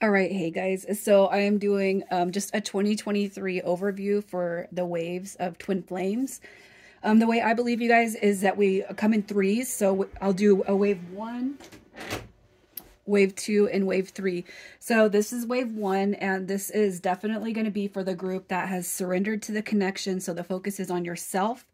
All right, hey guys. So I am doing just a 2023 overview for the waves of twin flames. The way I believe you guys is that we come in threes. So I'll do a wave one, wave two, and wave three. So this is wave one, and this is definitely going to be for the group that has surrendered to the connection. So the focus is on yourself.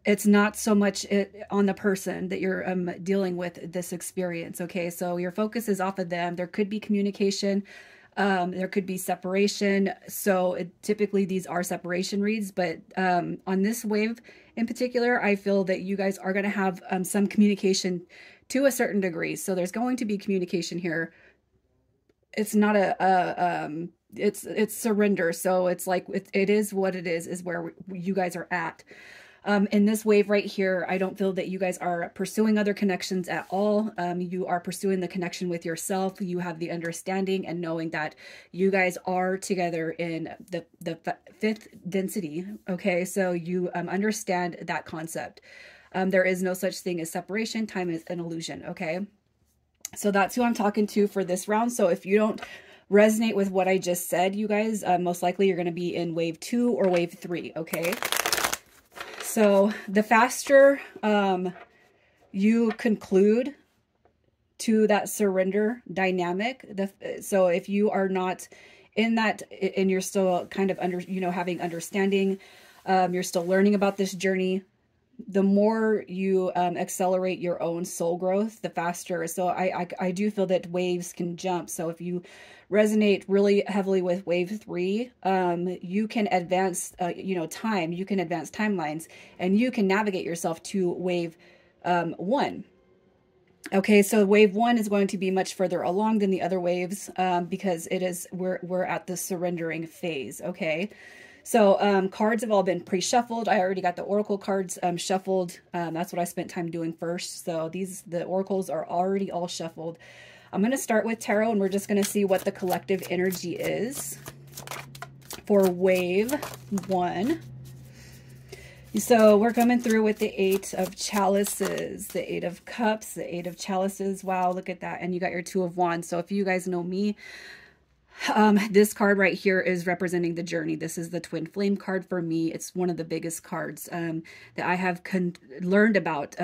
It's not so much on the person that you're dealing with this experience. Okay, so your focus is off of them. There could be communication, there could be separation. So typically these are separation reads, but on this wave in particular, I feel that you guys are going to have some communication to a certain degree. So there's going to be communication here. It's not it's surrender. So it's like it is what it is where you guys are at. In this wave right here, I don't feel that you guys are pursuing other connections at all. You are pursuing the connection with yourself. You have the understanding and knowing that you guys are together in the fifth density. Okay, so you understand that concept. There is no such thing as separation. Time is an illusion. Okay, so that's who I'm talking to for this round. So if you don't resonate with what I just said, you guys, most likely you're going to be in wave two or wave three. Okay. So the faster you conclude to that surrender dynamic, so if you are not in that and you're still kind of having understanding, you're still learning about this journey, the more you accelerate your own soul growth, the faster. So I do feel that waves can jump. So if you resonate really heavily with wave three, you can advance, time, you can advance timelines, and you can navigate yourself to wave one. Okay, so wave one is going to be much further along than the other waves because we're at the surrendering phase. Okay. So cards have all been pre-shuffled. I already got the oracle cards shuffled. That's what I spent time doing first. So the oracles are already all shuffled. I'm going to start with tarot, and we're just going to see what the collective energy is for wave one. So we're coming through with the Eight of Chalices, the Eight of Cups, the Eight of Chalices. Wow, look at that. And you got your Two of Wands. So if you guys know me, this card right here is representing the journey. This is the twin flame card for me. It's one of the biggest cards that I have learned about,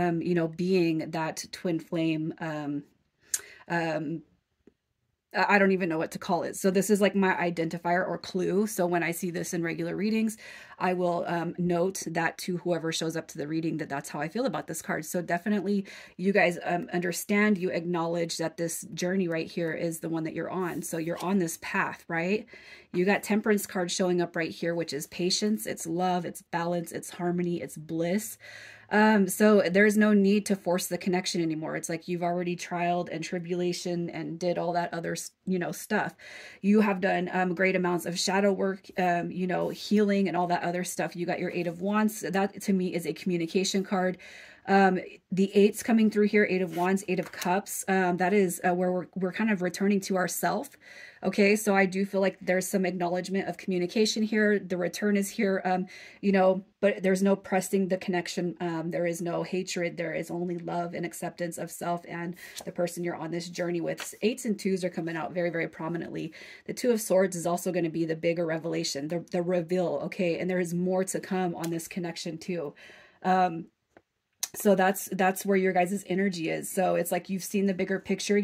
being that twin flame. I don't even know what to call it. So this is like my identifier or clue. So when I see this in regular readings, I will note that to whoever shows up to the reading that that's how I feel about this card. So definitely you guys understand, you acknowledge that this journey right here is the one that you're on. So you're on this path, right? You got Temperance card showing up right here, which is patience, it's love, it's balance, it's harmony, it's bliss. So there's no need to force the connection anymore. It's like you've already trialed and tribulation and did all that other, stuff. You have done great amounts of shadow work, healing and all that other stuff. You got your Eight of Wands. That to me is a communication card. The eights coming through here, Eight of Wands, Eight of Cups. That is where we're kind of returning to ourself. Okay, so I do feel like there's some acknowledgement of communication here. The return is here, but there's no pressing the connection. There is no hatred. There is only love and acceptance of self and the person you're on this journey with. Eights and twos are coming out very, very prominently. The Two of Swords is also going to be the bigger revelation, the reveal, okay? And there is more to come on this connection too. So that's where your guys' energy is. So it's like you've seen the bigger picture,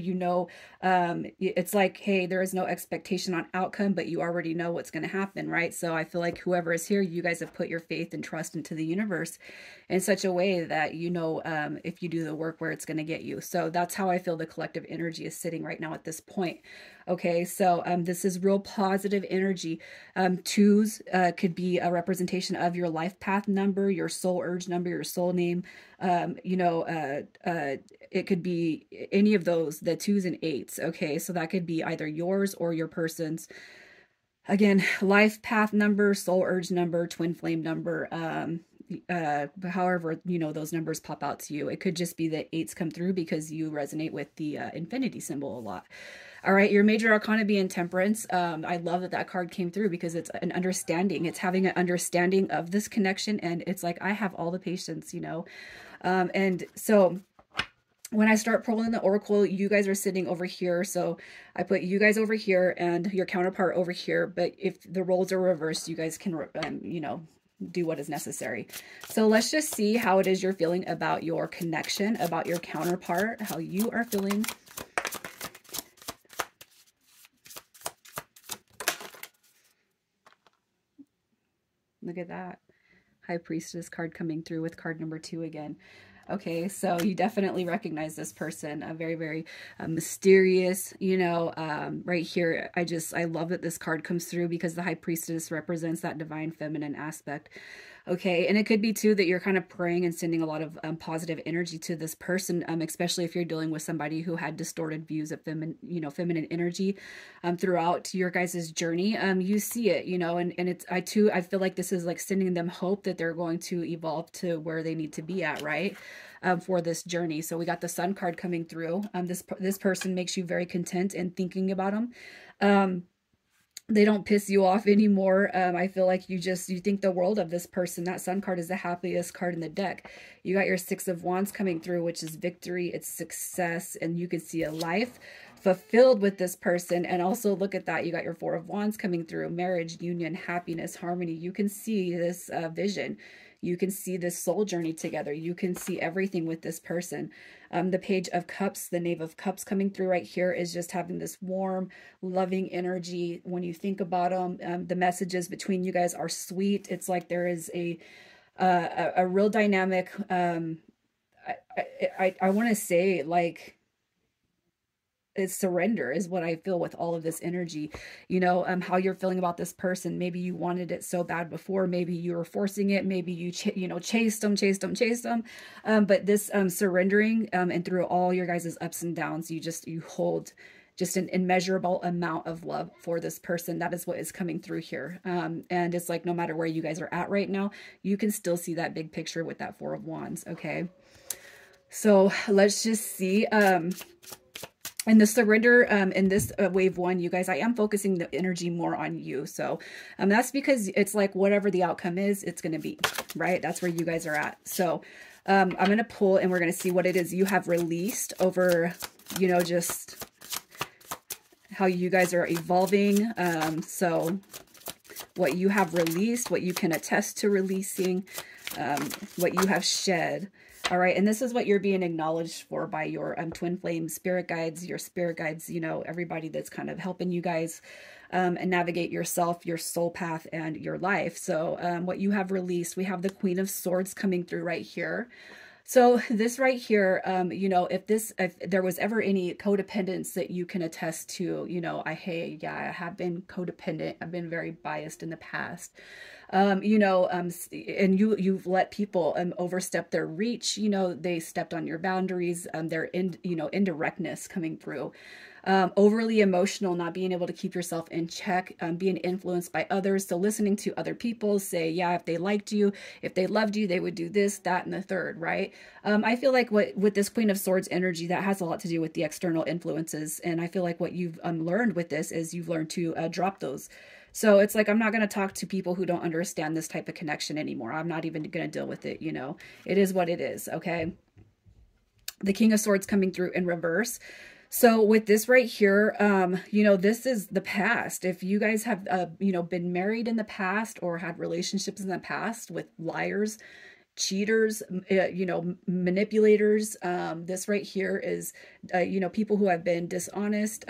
it's like, hey, there is no expectation on outcome, but you already know what's going to happen, right? So I feel like whoever is here, you guys have put your faith and trust into the universe in such a way that if you do the work, where it's going to get you. So that's how I feel the collective energy is sitting right now at this point. Okay, so this is real positive energy. Twos could be a representation of your life path number, your soul urge number, your soul name. It could be any of those, the twos and eights. Okay, so that could be either yours or your person's. Again, life path number, soul urge number, twin flame number. However, those numbers pop out to you. It could just be that eights come through because you resonate with the infinity symbol a lot. All right, your major arcana being Temperance. I love that card came through because it's an understanding. It's having an understanding of this connection, and it's like, I have all the patience, and so when I start pulling the oracle, you guys are sitting over here. So I put you guys over here and your counterpart over here. But if the roles are reversed, you guys can, you know, do what is necessary. So let's just see how it is you're feeling about your connection, about your counterpart, how you are feeling. Look at that. High Priestess card coming through with card number 2 again. Okay, so you definitely recognize this person, a very, very mysterious, you know, right here. I love that this card comes through because the High Priestess represents that divine feminine aspect. Okay, and it could be too that you're kind of praying and sending a lot of positive energy to this person, especially if you're dealing with somebody who had distorted views of feminine energy throughout your guys' journey. You see it, you know, and I feel like this is like sending them hope that they're going to evolve to where they need to be at, right? For this journey. So we got the Sun card coming through. This person makes you very content in thinking about them. They don't piss you off anymore. I feel like you think the world of this person. That Sun card is the happiest card in the deck. You got your Six of Wands coming through, which is victory, it's success, and you can see a life fulfilled with this person. And also look at that, you got your Four of Wands coming through, marriage, union, happiness, harmony. You can see this vision. You can see this soul journey together. You can see everything with this person. The Page of Cups, the Knave of Cups coming through right here is just having this warm, loving energy. When you think about them, the messages between you guys are sweet. It's like there is a real dynamic. I want to say like, it's surrender is what I feel with all of this energy, you know, how you're feeling about this person. Maybe you wanted it so bad before, maybe you were forcing it. Maybe you, chased them. But this, surrendering, and through all your guys' ups and downs, you hold just an immeasurable amount of love for this person. That is what is coming through here. And it's like, no matter where you guys are at right now, you can still see that big picture with that Four of Wands. Okay. So let's just see, and the surrender in this wave 1, you guys, I am focusing the energy more on you. So that's because it's like whatever the outcome is, it's going to be, right? That's where you guys are at. So I'm going to pull and we're going to see what it is you have released over, you know, just how you guys are evolving. So what you have released, what you can attest to releasing, what you have shed. All right, and this is what you're being acknowledged for by your twin flame spirit guides, your spirit guides, you know, everybody that's kind of helping you guys and navigate yourself, your soul path, and your life. So what you have released, we have the Queen of Swords coming through right here. So this right here, you know, if there was ever any codependence that you can attest to, you know, I have been codependent. I've been very biased in the past. You know, and you've let people overstep their reach. You know, they stepped on your boundaries. Indirectness coming through. Overly emotional, not being able to keep yourself in check, being influenced by others. So listening to other people say, yeah, if they liked you, if they loved you, they would do this, that, and the third, right? I feel like with this Queen of Swords energy, that has a lot to do with the external influences. And I feel like what you've learned with this is you've learned to drop those. So it's like, I'm not going to talk to people who don't understand this type of connection anymore. I'm not even going to deal with it. You know, it is what it is. Okay. The King of Swords coming through in reverse. So with this right here, you know, this is the past. If you guys have, you know, been married in the past or had relationships in the past with liars, cheaters, you know, manipulators, this right here is, you know, people who have been dishonest,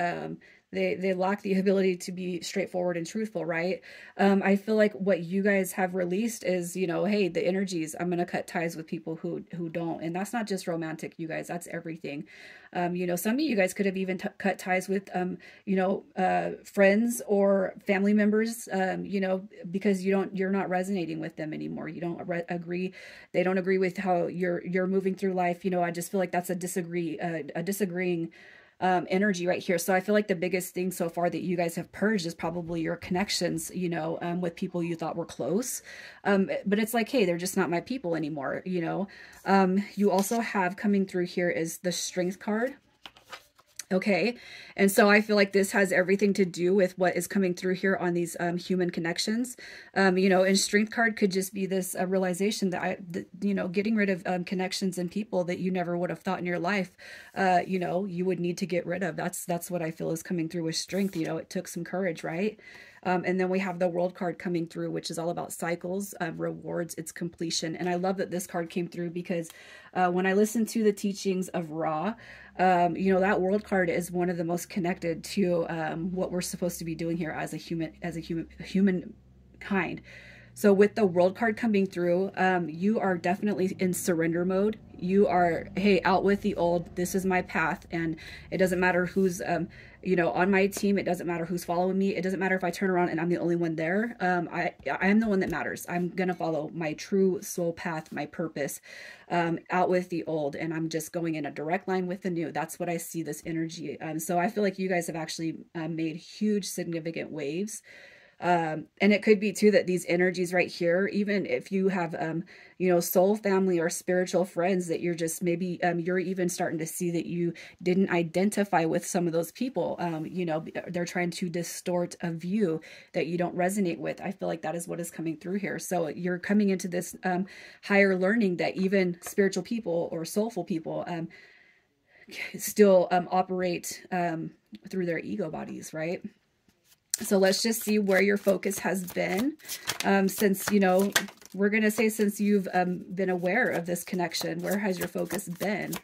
they lack the ability to be straightforward and truthful, right? I feel like what you guys have released is, you know, hey, the energies, I'm going to cut ties with people who don't. And that's not just romantic, you guys, that's everything. You know, some of you guys could have even cut ties with, you know, friends or family members, you know, because you're not resonating with them anymore. You don't agree. They don't agree with how you're moving through life. You know, I just feel like that's a disagreeing energy right here. So I feel like the biggest thing so far that you guys have purged is probably your connections, you know, with people you thought were close. But it's like, hey, they're just not my people anymore, you know. You also have coming through here is the Strength card. Okay. And so I feel like this has everything to do with what is coming through here on these human connections. You know, and strength card could just be this realization that you know, getting rid of connections and people that you never would have thought in your life, you know, you would need to get rid of. That's what I feel is coming through with strength. You know, it took some courage, right? And then we have the world card coming through, which is all about cycles, rewards, its completion. And I love that this card came through because when I listened to the teachings of Ra, you know, that world card is one of the most connected to what we're supposed to be doing here as a human kind. So with the world card coming through, you are definitely in surrender mode. You are, hey, out with the old. This is my path. And it doesn't matter who's, you know, on my team. It doesn't matter who's following me. It doesn't matter if I turn around and I'm the only one there. I am the one that matters. I'm going to follow my true soul path, my purpose, out with the old. And I'm just going in a direct line with the new. That's what I see this energy. So I feel like you guys have actually made huge, significant waves. And it could be too that these energies right here, even if you have, you know, soul family or spiritual friends that you're just maybe, you're even starting to see that you didn't identify with some of those people. You know, they're trying to distort a view that you don't resonate with. I feel like that is what is coming through here. So you're coming into this, higher learning that even spiritual people or soulful people, still, operate, through their ego bodies, right? So let's just see where your focus has been, since, you know, we're going to say since you've been aware of this connection, where has your focus been?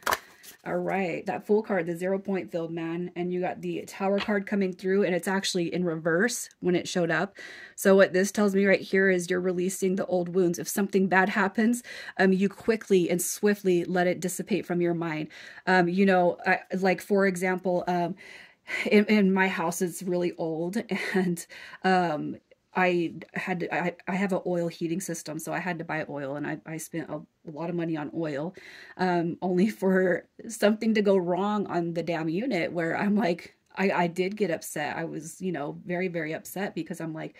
All right, that Fool card, the 0-point field, man. And you got the Tower card coming through, and it's actually in reverse when it showed up. So what this tells me right here is you're releasing the old wounds. If something bad happens, you quickly and swiftly let it dissipate from your mind. You know, like, for example, in my house, it's really old, and I have an oil heating system, so I had to buy oil, and I spent a lot of money on oil, only for something to go wrong on the damn unit, where I'm like, I did get upset. I was, you know, very, very upset, because I'm like,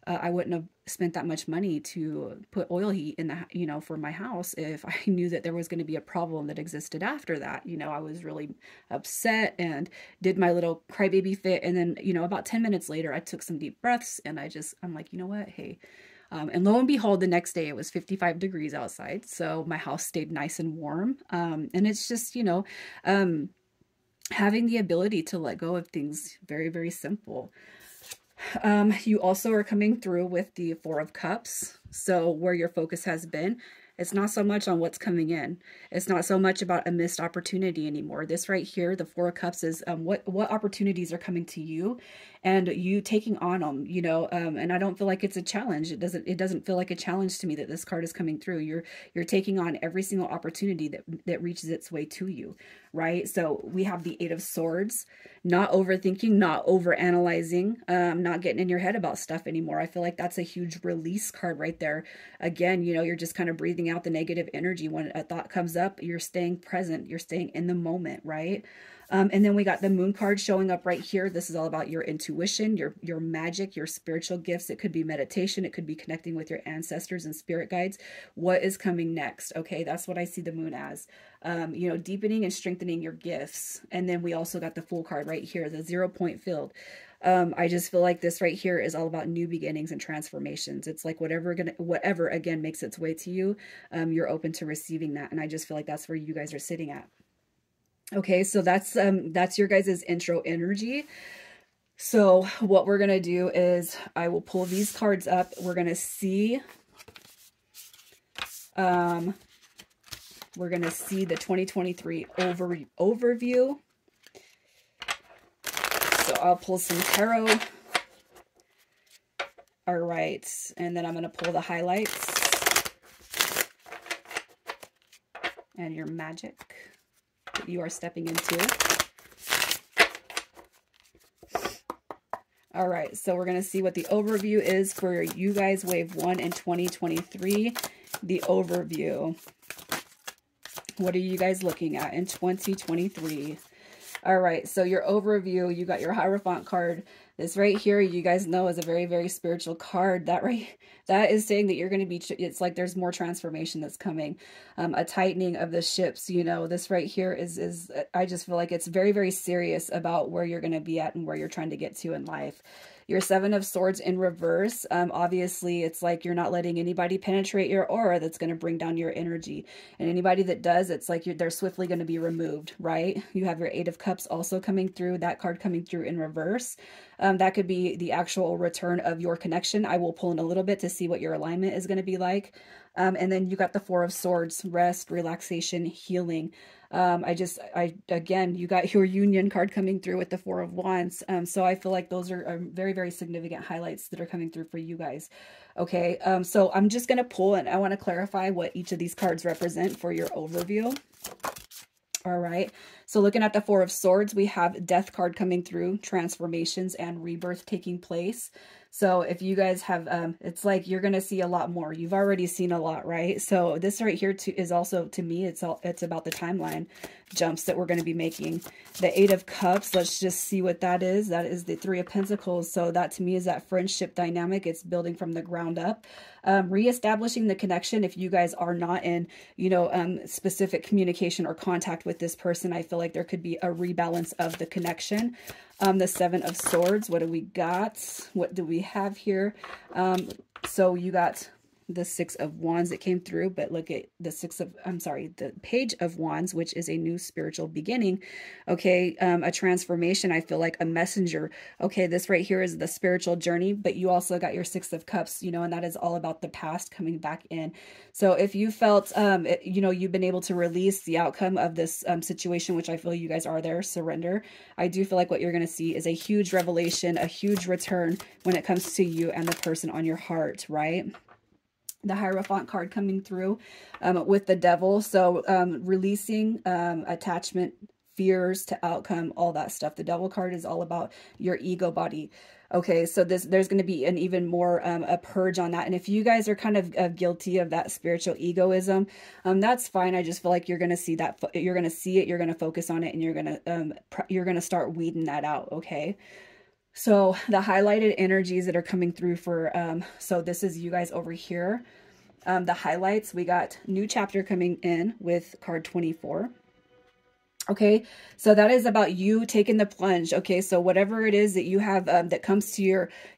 I wouldn't have spent that much money to put oil heat in the, you know, for my house if I knew that there was going to be a problem that existed after that. You know, I was really upset and did my little crybaby fit. And then, you know, about 10 minutes later, I took some deep breaths, and I'm like, you know what? Hey, and lo and behold, the next day it was 55 degrees outside. So my house stayed nice and warm. And it's just, you know, having the ability to let go of things, very, very simple. You also are coming through with the Four of Cups. So where your focus has been, it's not so much on what's coming in. It's not so much about a missed opportunity anymore. This right here, the Four of Cups, is what opportunities are coming to you, and you taking on them, you know. And I don't feel like it's a challenge. It doesn't feel like a challenge to me that this card is coming through. You're taking on every single opportunity that reaches its way to you, right? So we have the Eight of Swords, not overthinking, not overanalyzing, not getting in your head about stuff anymore. I feel like that's a huge release card right there. Again, you know, you're just kind of breathing out the negative energy. When a thought comes up, you're staying present, you're staying in the moment, right? And then we got the Moon card showing up right here. This is all about your intuition, your magic, your spiritual gifts. It could be meditation. It could be connecting with your ancestors and spirit guides. What is coming next? Okay, that's what I see the Moon as. You know, deepening and strengthening your gifts. And then we also got the Fool card right here, the 0-point field. I just feel like this right here is all about new beginnings and transformations. It's like whatever again makes its way to you, you're open to receiving that. And I just feel like that's where you guys are sitting at. Okay, so that's your guys' intro energy. So what we're going to do is I will pull these cards up. We're going to see, the 2023 overview. So I'll pull some tarot. All right, and then I'm going to pull the highlights and your magic that you are stepping into. All right, so we're going to see what the overview is for you guys, Wave 1 in 2023. The overview. What are you guys looking at in 2023? All right, so your overview, you got your Hierophant card. This right here, you guys know, is a very, very spiritual card. That is saying that you're going to be, it's like there's more transformation that's coming, a tightening of the ships. You know, this right here is I just feel like it's very, very serious about where you're going to be at and where you're trying to get to in life. Your Seven of Swords in reverse, obviously it's like you're not letting anybody penetrate your aura that's going to bring down your energy. And anybody that does, it's like they're swiftly going to be removed, right? You have your Eight of Cups also coming through, that card coming through in reverse. That could be the actual return of your connection. I will pull in a little bit to see what your alignment is going to be like. And then you got the Four of Swords, rest, relaxation, healing. Again, you got your Union card coming through with the Four of Wands. So I feel like those are very, very significant highlights that are coming through for you guys. Okay, so I'm just going to pull and I want to clarify what each of these cards represent for your overview. All right, so looking at the Four of Swords, we have Death card coming through, transformations and rebirth taking place. So if you guys have, it's like you're going to see a lot more. You've already seen a lot, right? So this right here is also, to me, it's about the timeline jumps that we're going to be making. The Eight of Cups, let's just see what that is. That is the Three of Pentacles. So that to me is that friendship dynamic. It's building from the ground up. Reestablishing the connection. If you guys are not in, you know, specific communication or contact with this person, I feel like there could be a rebalance of the connection. The Seven of Swords, what do we got? What do we have here? So you got the Six of Wands that came through, but look at the the Page of Wands, which is a new spiritual beginning. Okay, a transformation, I feel like a messenger. Okay, this right here is the spiritual journey, but you also got your Six of Cups, you know, and that is all about the past coming back in. So if you felt, you know, you've been able to release the outcome of this situation, which I feel you guys are there, surrender. I do feel like what you're going to see is a huge revelation, a huge return when it comes to you and the person on your heart, right? The Hierophant card coming through with the Devil. So releasing attachment, fears to outcome, all that stuff. The Devil card is all about your ego body. Okay, so there's going to be an even more a purge on that. And if you guys are kind of guilty of that spiritual egoism, that's fine. I just feel like you're going to see that, you're going to see it, you're going to focus on it, and you're going to start weeding that out. Okay. So the highlighted energies that are coming through for, so this is you guys over here. The highlights, we got new chapter coming in with card 24. Okay, so that is about you taking the plunge. Okay, so whatever it is that you have that comes to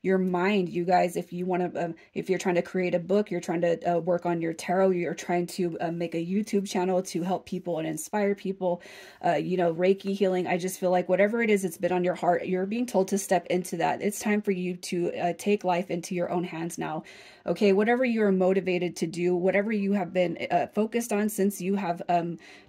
your mind, you guys, if you want to, if you're trying to create a book, you're trying to work on your tarot, you're trying to make a YouTube channel to help people and inspire people, you know, Reiki healing. I just feel like whatever it is that's been on your heart, you're being told to step into that. It's time for you to take life into your own hands now. Okay, whatever you're motivated to do, whatever you have been focused on since you have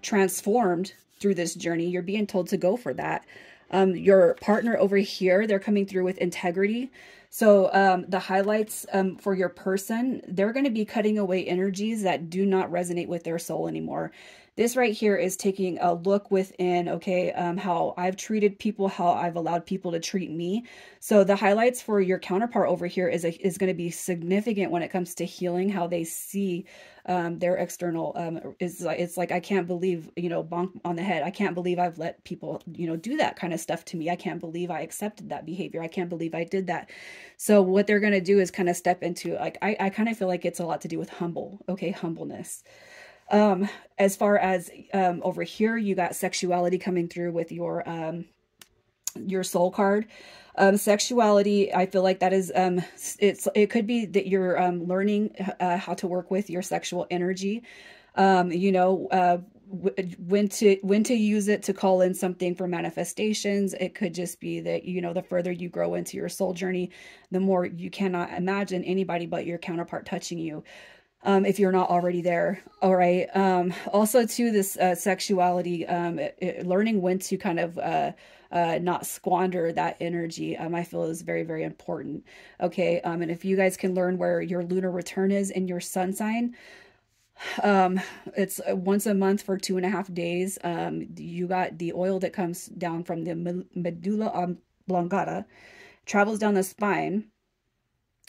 transformed through this journey, you're being told to go for that. Your partner over here, they're coming through with integrity. So the highlights for your person, they're going to be cutting away energies that do not resonate with their soul anymore. This right here is taking a look within, okay, how I've treated people, how I've allowed people to treat me. So the highlights for your counterpart over here is going to be significant when it comes to healing, how they see their external, it's like, I can't believe, you know, bonk on the head. I can't believe I've let people, you know, do that kind of stuff to me. I can't believe I accepted that behavior. I can't believe I did that. So what they're going to do is kind of step into, like, I kind of feel like it's a lot to do with humbleness. As far as over here, you got sexuality coming through with your soul card. Sexuality, I feel like that is, it could be that you're learning how to work with your sexual energy, you know, when to use it to call in something for manifestations. It could just be that, you know, the further you grow into your soul journey, the more you cannot imagine anybody but your counterpart touching you. If you're not already there. All right. Also to this sexuality, learning when to kind of not squander that energy, I feel is very, very important. Okay. And if you guys can learn where your lunar return is in your sun sign, it's once a month for 2.5 days. You got the oil that comes down from the medulla oblongata, travels down the spine,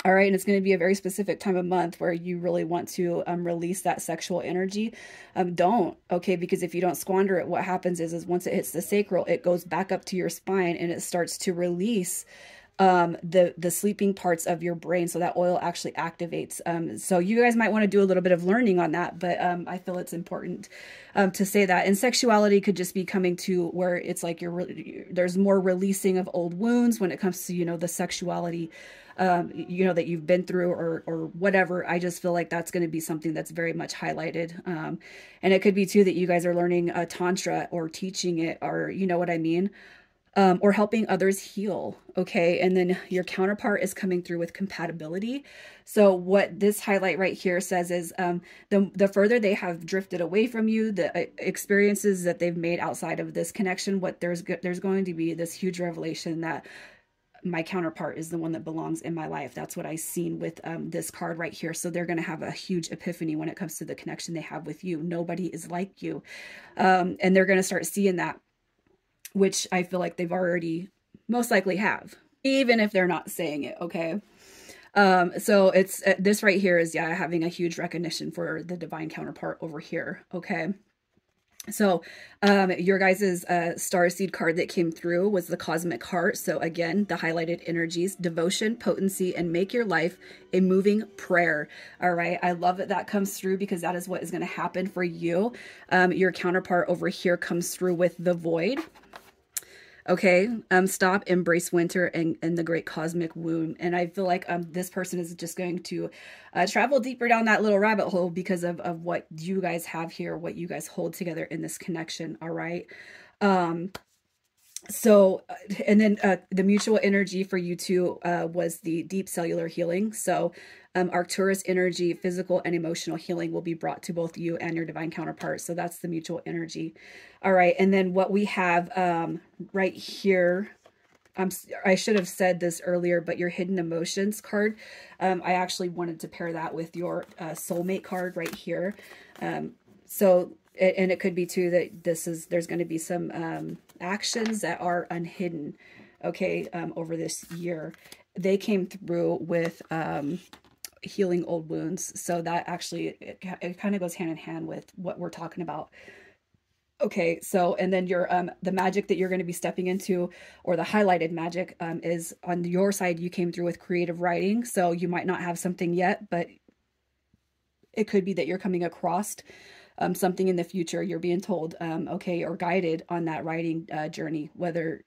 All right, and it's going to be a very specific time of month where you really want to release that sexual energy. Don't, okay, because if you don't squander it, what happens is once it hits the sacral, it goes back up to your spine and it starts to release the sleeping parts of your brain, so that oil actually activates. So you guys might want to do a little bit of learning on that, but I feel it's important to say that. And sexuality could just be coming to where it's like there's more releasing of old wounds when it comes to, you know, the sexuality you know, that you've been through or whatever. I just feel like that's going to be something that's very much highlighted. And it could be too that you guys are learning tantra or teaching it, or you know what I mean? Or helping others heal. Okay. And then your counterpart is coming through with compatibility. So what this highlight right here says is, the further they have drifted away from you, the experiences that they've made outside of this connection, there's going to be this huge revelation that my counterpart is the one that belongs in my life. That's what I've seen with this card right here. So they're going to have a huge epiphany when it comes to the connection they have with you. Nobody is like you. And they're going to start seeing that, which I feel like they've already most likely have, even if they're not saying it. Okay. So it's this right here is, yeah, having a huge recognition for the divine counterpart over here. Okay. So, your guys's starseed card that came through was the cosmic heart. So again, the highlighted energies, devotion, potency, and make your life a moving prayer. All right. I love that that comes through because that is what is going to happen for you. Your counterpart over here comes through with the void. Okay, stop, embrace winter and the great cosmic wound. And I feel like this person is just going to travel deeper down that little rabbit hole because of what you guys have here, what you guys hold together in this connection. All right. So, and then the mutual energy for you two was the deep cellular healing. So Arcturus energy, physical and emotional healing will be brought to both you and your divine counterpart. So that's the mutual energy. All right. And then what we have right here, I should have said this earlier, but your hidden emotions card, I actually wanted to pair that with your soulmate card right here. So, and it could be too that there's going to be some actions that are unhidden, okay, over this year. They came through with healing old wounds. So that actually, it kind of goes hand in hand with what we're talking about. Okay, so, and then your the magic that you're going to be stepping into, or the highlighted magic, is on your side. You came through with creative writing, so you might not have something yet, but it could be that you're coming across something in the future. You're being told, okay, or guided on that writing journey. Whether,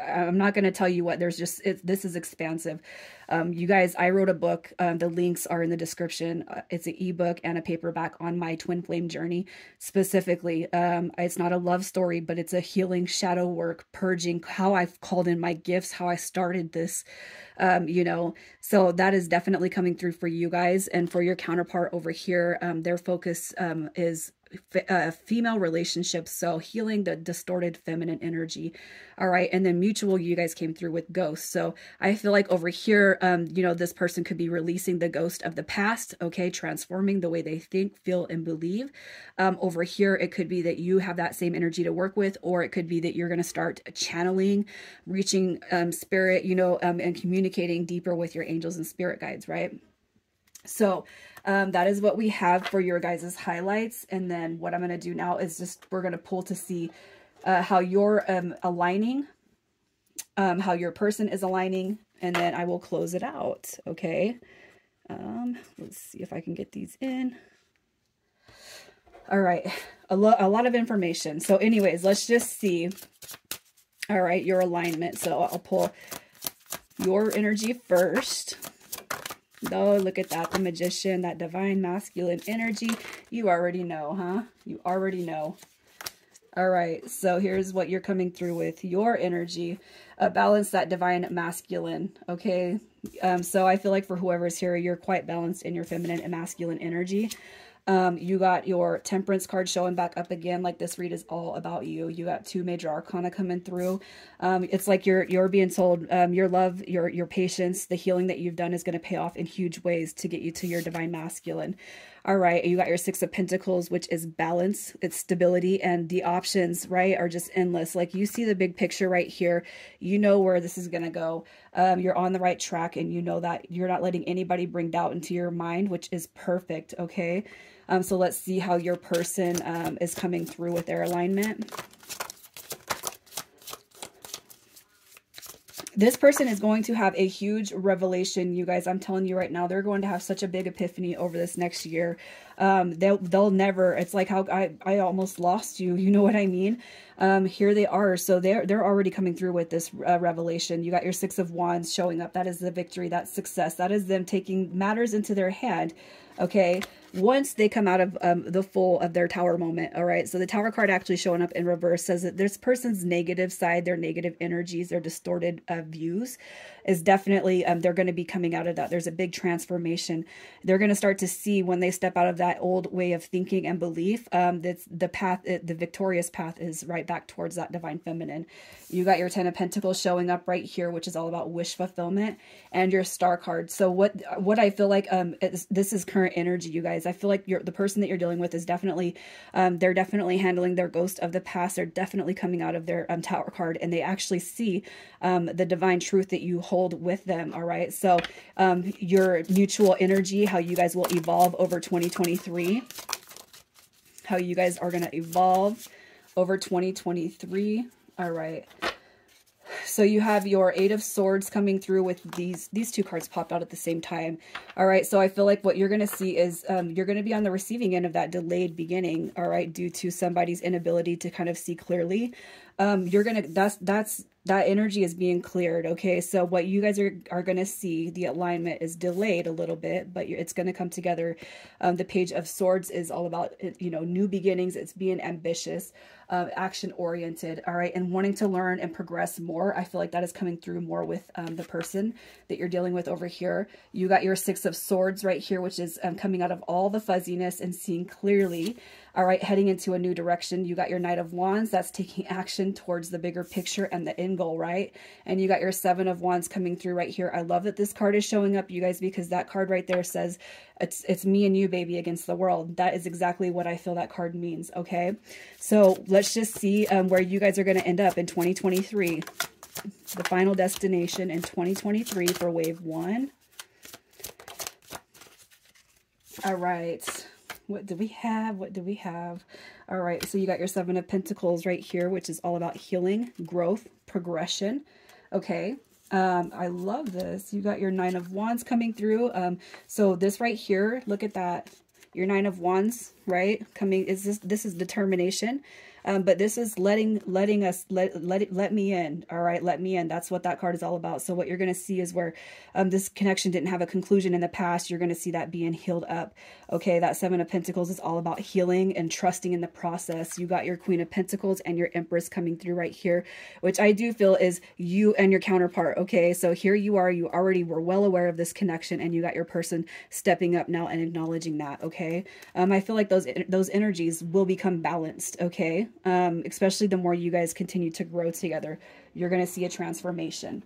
I'm not going to tell you what. There's just this is expansive. You guys, I wrote a book. The links are in the description. It's an ebook and a paperback on my twin flame journey. Specifically, it's not a love story, but it's a healing, shadow work, purging, how I've called in my gifts, how I started this. You know, so that is definitely coming through for you guys. And for your counterpart over here, their focus is female relationships, so healing the distorted feminine energy. All right, and then mutual, you guys came through with ghosts. So I feel like over here, you know, this person could be releasing the ghost of the past, okay, transforming the way they think, feel, and believe. Over here, it could be that you have that same energy to work with, or it could be that you're going to start channeling, reaching spirit, you know, and communicating deeper with your angels and spirit guides, right? So that is what we have for your guys' highlights. And then what I'm going to do now is just, we're going to pull to see how you're aligning, how your person is aligning, and then I will close it out. Okay. Let's see if I can get these in. All right. A lot of information. So anyways, let's just see. All right. Your alignment. So I'll pull your energy first. Oh, look at that. The magician, that divine masculine energy. You already know, huh? You already know. All right. So here's what you're coming through with. Your energy. Balance that divine masculine. Okay. So I feel like for whoever's here, you're quite balanced in your feminine and masculine energy. You got your temperance card showing back up again. Like this read is all about you. You got 2 major arcana coming through. It's like you're being told, your love, your patience, the healing that you've done is going to pay off in huge ways to get you to your divine masculine. All right, you got your Six of Pentacles, which is balance, it's stability, and the options, right, are just endless. Like, you see the big picture right here. You know where this is going to go. You're on the right track, and you know that you're not letting anybody bring doubt into your mind, which is perfect, okay? So let's see how your person is coming through with their alignment. This person is going to have a huge revelation, you guys. I'm telling you right now, they're going to have such a big epiphany over this next year. They'll never, it's like how I almost lost you. You know what I mean? Here they are. So they're already coming through with this revelation. You got your Six of Wands showing up. That is the victory. That's success. That is them taking matters into their hand. Okay. Once they come out of the full of their Tower moment. All right. So the Tower card actually showing up in reverse says that this person's negative side, their negative energies, their distorted views is definitely, they're going to be coming out of that. There's a big transformation. They're going to start to see when they step out of that old way of thinking and belief, that's the path, the victorious path is right back towards that divine feminine. You got your Ten of Pentacles showing up right here, which is all about wish fulfillment, and your Star card. So what I feel like, this is current energy, you guys. I feel like the person that you're dealing with is definitely, they're definitely handling their ghost of the past. They're definitely coming out of their Tower card, and they actually see the divine truth that you hold with them. All right. So your mutual energy, how you guys will evolve over 2023, how you guys are going to evolve over 2023. All right. So you have your Eight of Swords coming through with these two cards popped out at the same time. All right. So I feel like what you're going to see is you're going to be on the receiving end of that delayed beginning. All right. Due to somebody's inability to kind of see clearly. You're going to, that energy is being cleared. Okay. So what you guys are going to see, the alignment is delayed a little bit, but it's going to come together. The Page of Swords is all about, you know, new beginnings. It's being ambitious, action oriented. All right. And wanting to learn and progress more. I feel like that is coming through more with the person that you're dealing with over here. You got your Six of Swords right here, which is coming out of all the fuzziness and seeing clearly. All right, heading into a new direction. You got your Knight of Wands. That's taking action towards the bigger picture and the end goal, right? And you got your Seven of Wands coming through right here. I love that this card is showing up, you guys, because that card right there says it's me and you, baby, against the world. That is exactly what I feel that card means, okay? So let's just see where you guys are going to end up in 2023. The final destination in 2023 for wave 1. All right. What do we have? What do we have? All right. So you got your Seven of Pentacles right here, which is all about healing, growth, progression. Okay. I love this. You got your Nine of Wands coming through. So this right here, look at that. Your Nine of Wands, right? Coming is this is determination. But this is letting us let me in. All right, let me in. That's what that card is all about. So what you're going to see is where this connection didn't have a conclusion in the past, you're going to see that being healed up. Okay, that Seven of Pentacles is all about healing and trusting in the process. You got your Queen of Pentacles and your Empress coming through right here, which I do feel is you and your counterpart. Okay, so here you are. You already were well aware of this connection, and you got your person stepping up now and acknowledging that. Okay, I feel like those energies will become balanced. Okay. Especially the more you guys continue to grow together, you're going to see a transformation.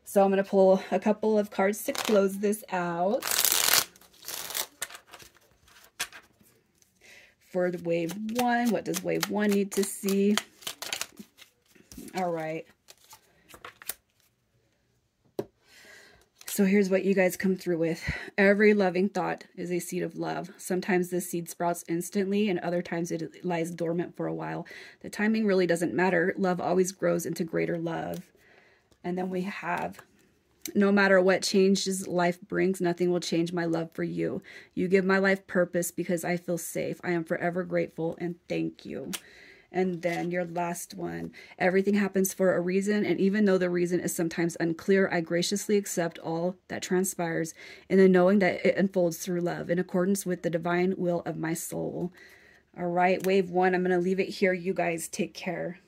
So I'm going to pull a couple of cards to close this out. For the wave 1, what does wave 1 need to see? All right. So here's what you guys come through with. Every loving thought is a seed of love. Sometimes this seed sprouts instantly, and other times it lies dormant for a while. The timing really doesn't matter. Love always grows into greater love. And then we have, no matter what changes life brings, nothing will change my love for you. You give my life purpose because I feel safe. I am forever grateful and thank you. And then your last one, everything happens for a reason, and even though the reason is sometimes unclear, I graciously accept all that transpires in the knowing that it unfolds through love in accordance with the divine will of my soul. All right, wave 1, I'm going to leave it here. You guys take care.